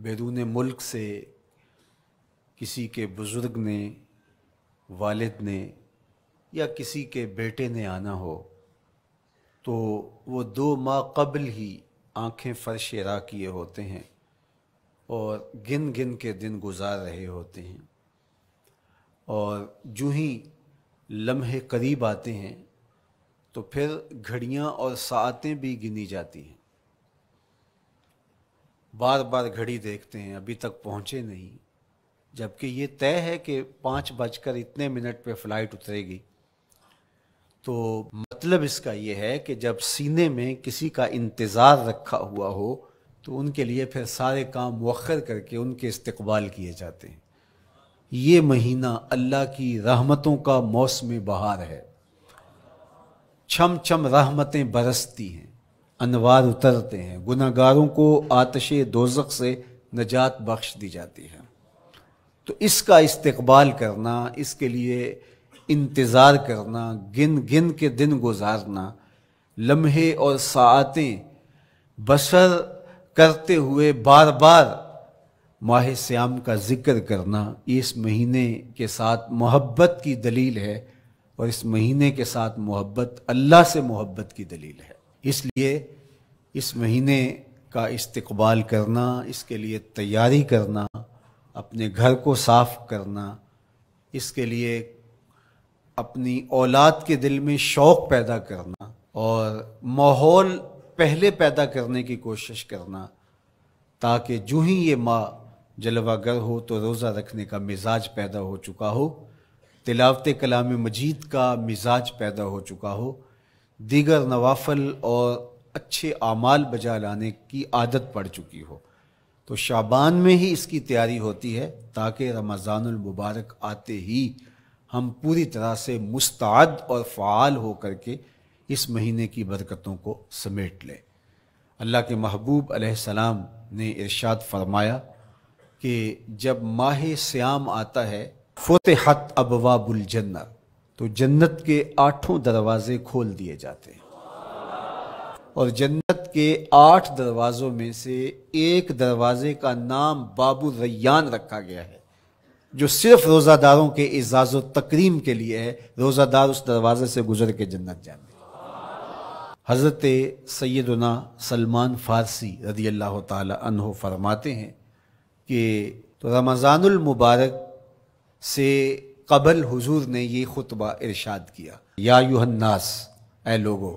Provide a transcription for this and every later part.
بیرون ملک سے کسی کے بزرگ نے، والد نے یا کسی کے بیٹے نے آنا ہو تو وہ 2 ماہ قبل ہی آنکھیں فرش راہ کیے ہوتے ہیں اور گن گن کے دن گزار رہے ہوتے ہیں، اور جو ہی لمحے قریب آتے ہیں تو پھر گھڑیاں اور ساعتیں بھی گنی جاتی ہیں۔ بار بار گھڑی دیکھتے ہیں، ابھی تک پہنچے نہیں، جبکہ یہ طے ہے کہ 5:02 پہ فلائٹ اترے گی۔ تو مطلب اس کا یہ ہے کہ جب سینے میں کسی کا انتظار رکھا ہوا ہو تو ان کے لیے پھر سارے کام مؤخر کر کے ان کے استقبال کیے جاتے ہیں۔ یہ مہینہ اللہ کی رحمتوں کا موسم بہار ہے، چھم چھم رحمتیں برستی ہیں، انوار اترتے ہیں، گناہگاروں کو آتش دوزخ سے نجات بخش دی جاتی ہے۔ تو اس کا استقبال کرنا، اس کے لیے انتظار کرنا، گن گن کے دن گزارنا، لمحے اور ساعتیں بسر کرتے ہوئے بار بار ماہ سیام کا ذکر کرنا، یہ اس مہینے کے ساتھ محبت کی دلیل ہے، اور اس مہینے کے ساتھ محبت اللہ سے محبت کی دلیل ہے۔ اس لیے اس مہینے کا استقبال کرنا، اس کے لیے تیاری کرنا، اپنے گھر کو صاف کرنا، اس کے لیے اپنی اولاد کے دل میں شوق پیدا کرنا اور ماحول پہلے پیدا کرنے کی کوشش کرنا، تاکہ جو ہی یہ ماہ جلوہ گر ہو تو روزہ رکھنے کا مزاج پیدا ہو چکا ہو، تلاوت کلام مجید کا مزاج پیدا ہو چکا ہو، دیگر نوافل اور اچھے اعمال بجا لانے کی عادت پڑ چکی ہو۔ تو شعبان میں ہی اس کی تیاری ہوتی ہے تاکہ رمضان المبارک آتے ہی ہم پوری طرح سے مستعد اور فعال ہو کر کے اس مہینے کی برکتوں کو سمیٹ لیں۔ اللہ کے محبوب علیہ السلام نے ارشاد فرمایا کہ جب ماہ سیام آتا ہے فتحت ابواب الجنہ، تو جنت کے 8 دروازے کھول دیے جاتے ہیں، اور جنت کے 8 دروازوں میں سے ایک دروازے کا نام باب الریان رکھا گیا ہے، جو صرف روزہ داروں کے اعزاز و تکریم کے لیے ہے۔ روزہ دار اس دروازے سے گزر کے جنت جائیں گے۔ حضرت سیدنا سلمان فارسی رضی اللہ تعالی عنہ فرماتے ہیں کہ تو رمضان المبارک سے قبل حضور نے یہ خطبہ ارشاد کیا، یا ایھا الناس، اے لوگو،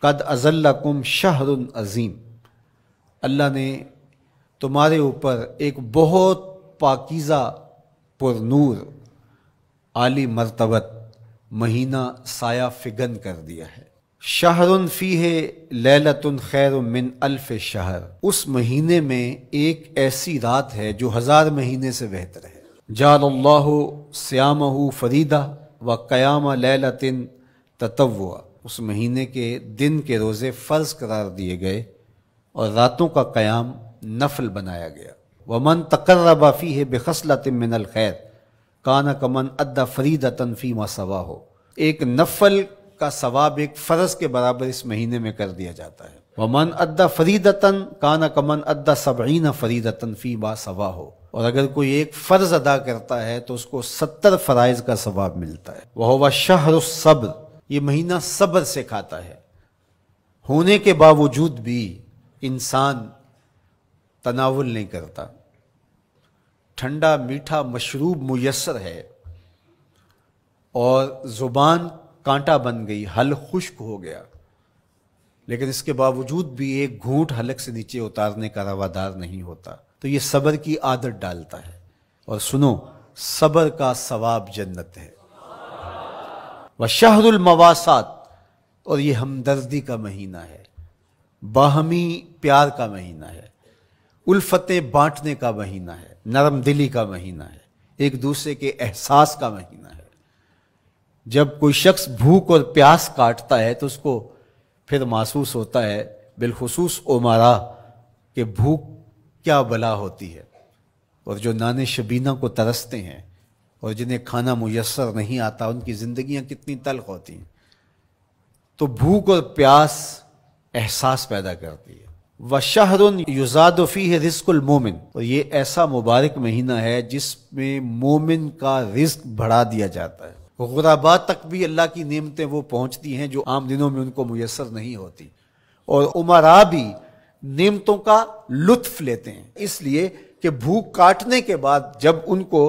قد اظلکم شہر عظیم، اللہ نے تمہارے اوپر ایک بہت پاکیزہ، پر نور، عالی مرتبت مہینہ سایہ فگن کر دیا ہے۔ شہر فیہ لیلۃ خیر من الف شہر، اس مہینے میں ایک ایسی رات ہے جو 1000 مہینے سے بہتر ہے۔ جعل اللہ صیامہ فریدہ و قیام لیلۃ تطوع، اس مہینے کے دن کے روزے فرض قرار دیے گئے اور راتوں کا قیام نفل بنایا گیا۔ ومن تقرب فیہ بخصلۃ من الخیر کان کمن ادى فریدۃ فیما سواہ، ایک نفل کا ثواب ایک فرض کے برابر اس مہینے میں کر دیا جاتا ہے۔ ومن ادى فریدۃ کان کمن ادى 70 فریدۃ فیما سواہ، اور اگر کوئی ایک فرض ادا کرتا ہے تو اس کو 70 فرائض کا ثواب ملتا ہے۔ وہو شہر الصبر، یہ مہینہ صبر سے کھاتا ہے، ہونے کے باوجود بھی انسان تناول نہیں کرتا۔ ٹھنڈا میٹھا مشروب میسر ہے اور زبان کانٹا بن گئی، حلق خشک ہو گیا، لیکن اس کے باوجود بھی ایک گھونٹ حلق سے نیچے اتارنے کا روادار نہیں ہوتا، تو یہ صبر کی عادت ڈالتا ہے۔ اور سنو، صبر کا ثواب جنت ہے۔ وشہر المواسات، اور یہ ہمدردی کا مہینہ ہے، باہمی پیار کا مہینہ ہے، الفتیں بانٹنے کا مہینہ ہے، نرم دلی کا مہینہ ہے، ایک دوسرے کے احساس کا مہینہ ہے۔ جب کوئی شخص بھوک اور پیاس کاٹتا ہے تو اس کو پھر محسوس ہوتا ہے، بالخصوص امراء، کہ بھوک کیا بلا ہوتی ہے، اور جو نان شبینہ کو ترستے ہیں اور جنہیں کھانا میسر نہیں آتا ان کی زندگیاں کتنی تلخ ہوتی ہیں۔ تو بھوک اور پیاس احساس پیدا کرتی ہے، وَشَهْرٌ يُزَادُ فِيهِ رِزْقُ الْمُؤْمِنِ، اور یہ ایسا مبارک مہینہ ہے جس میں مومن کا رزق بڑھا دیا جاتا ہے، غرباء تک بھی اللہ کی نعمتیں وہ پہنچتی ہیں جو عام دنوں میں ان کو میسر نہیں ہوتی، اور امراء بھی نعمتوں کا لطف لیتے ہیں، اس لیے کہ بھوک کاٹنے کے بعد جب ان کو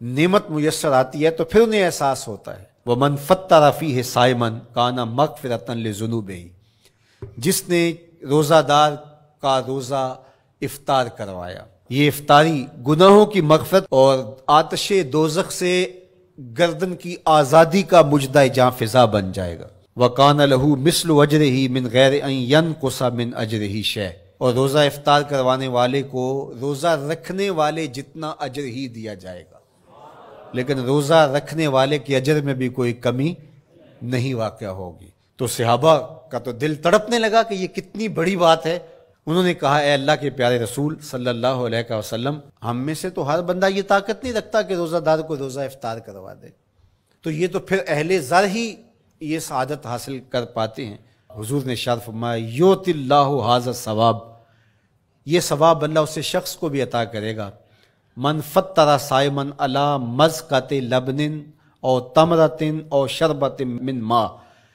نعمت میسر آتی ہے تو پھر انہیں احساس ہوتا ہے۔ وَمَنْ فَطَّرَ فِيهِ صَائِمًا كَانَ مَغْفِرَةً لِذُنُوبِهِ، جس نے روزہ دار کا روزہ افطار کروایا، یہ افطاری گناہوں کی مغفرت اور آتش دوزخ سے گردن کی آزادی کا مجدہ جاں فضا بن جائے گا۔ وَقَانَ لَهُ مِثْلُ أَجْرِهِ مِنْ غَيْرِ أَنْ يَنْقُصَ مِنْ أَجْرِهِ شَيْءٌ، اور روزہ افطار کروانے والے کو روزہ رکھنے والے جتنا اجر ہی دیا جائے گا، لیکن روزہ رکھنے والے کے اجر میں بھی کوئی کمی نہیں واقع ہوگی۔ تو صحابہ کا تو دل تڑپنے لگا کہ یہ کتنی بڑی بات ہے۔ انہوں نے کہا اے اللہ کے پیارے رسول صلی اللہ علیہ وسلم، ہم میں سے تو ہر بندہ یہ طاقت نہیں رکھتا کہ روزہ دار کو روزہ افطار کروا دے، تو یہ تو پھر اہل زر ہی یہ سعادت حاصل کر پاتے ہیں۔ حضور نے ارشاد فرمایا یؤتی اللہ ھذا الثواب، یہ ثواب اللہ اسے شخص کو بھی عطا کرے گا۔ من فطر صائما علی مزقۃ لبن او تمرۃ او شربۃ من ماء،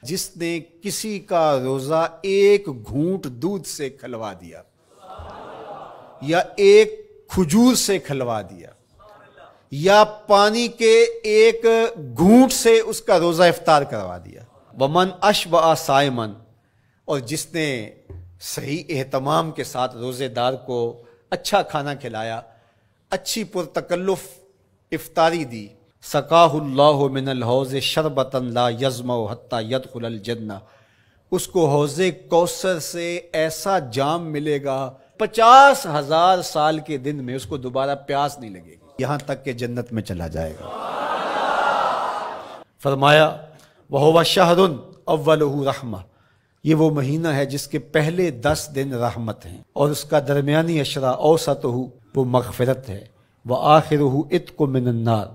جس نے کسی کا روزہ ایک گھونٹ دودھ سے کھلوا دیا یا ایک کھجور سے کھلوا دیا یا پانی کے ایک گھونٹ سے اس کا روزہ افطار کروا دیا۔ ومن اشبع صائما، اور جس نے صحیح اہتمام کے ساتھ روزے دار کو اچھا کھانا کھلایا، اچھی پرتکلف افطاری دی، سقاہ اللہ من الحوض شربتا لا یظمأ حتی یدخل الجنہ، اس کو حوض کوثر سے ایسا جام ملے گا 50,000 سال کے دن میں اس کو دوبارہ پیاس نہیں لگے گی، یہاں تک کہ جنت میں چلا جائے گا۔ فرمایا وَهُوَ شَهْرٌ أَوَّلُهُ رَحْمَةٌ، یہ وہ مہینہ ہے جس کے پہلے 10 دن رحمت ہیں، اور اس کا درمیانی عشرہ اوسطہ وہ مغفرت ہے، وآخرہ عتق من النار،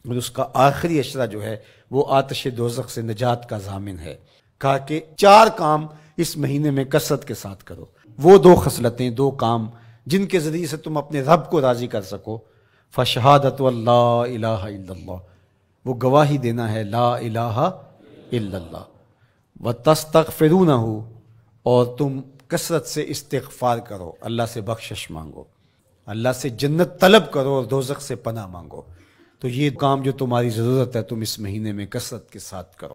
اور اس کا آخری عشرہ جو ہے وہ آتش دوزخ سے نجات کا ضامن ہے۔ کہا کہ 4 کام اس مہینے میں کثرت کے ساتھ کرو، وہ 2 خصلتیں، 2 کام جن کے ذریعے سے تم اپنے رب کو راضی کر سکو۔ فشہادۃ اللہ الہ الا اللہ، وہ گواہی دینا ہے لا الہ الا اللہ، وتستغفرونہ، اور تم کثرت سے استغفار کرو، اللہ سے بخشش مانگو، اللہ سے جنت طلب کرو اور دوزخ سے پناہ مانگو۔ تو یہ کام جو تمہاری ضرورت ہے تم اس مہینے میں کثرت کے ساتھ کرو۔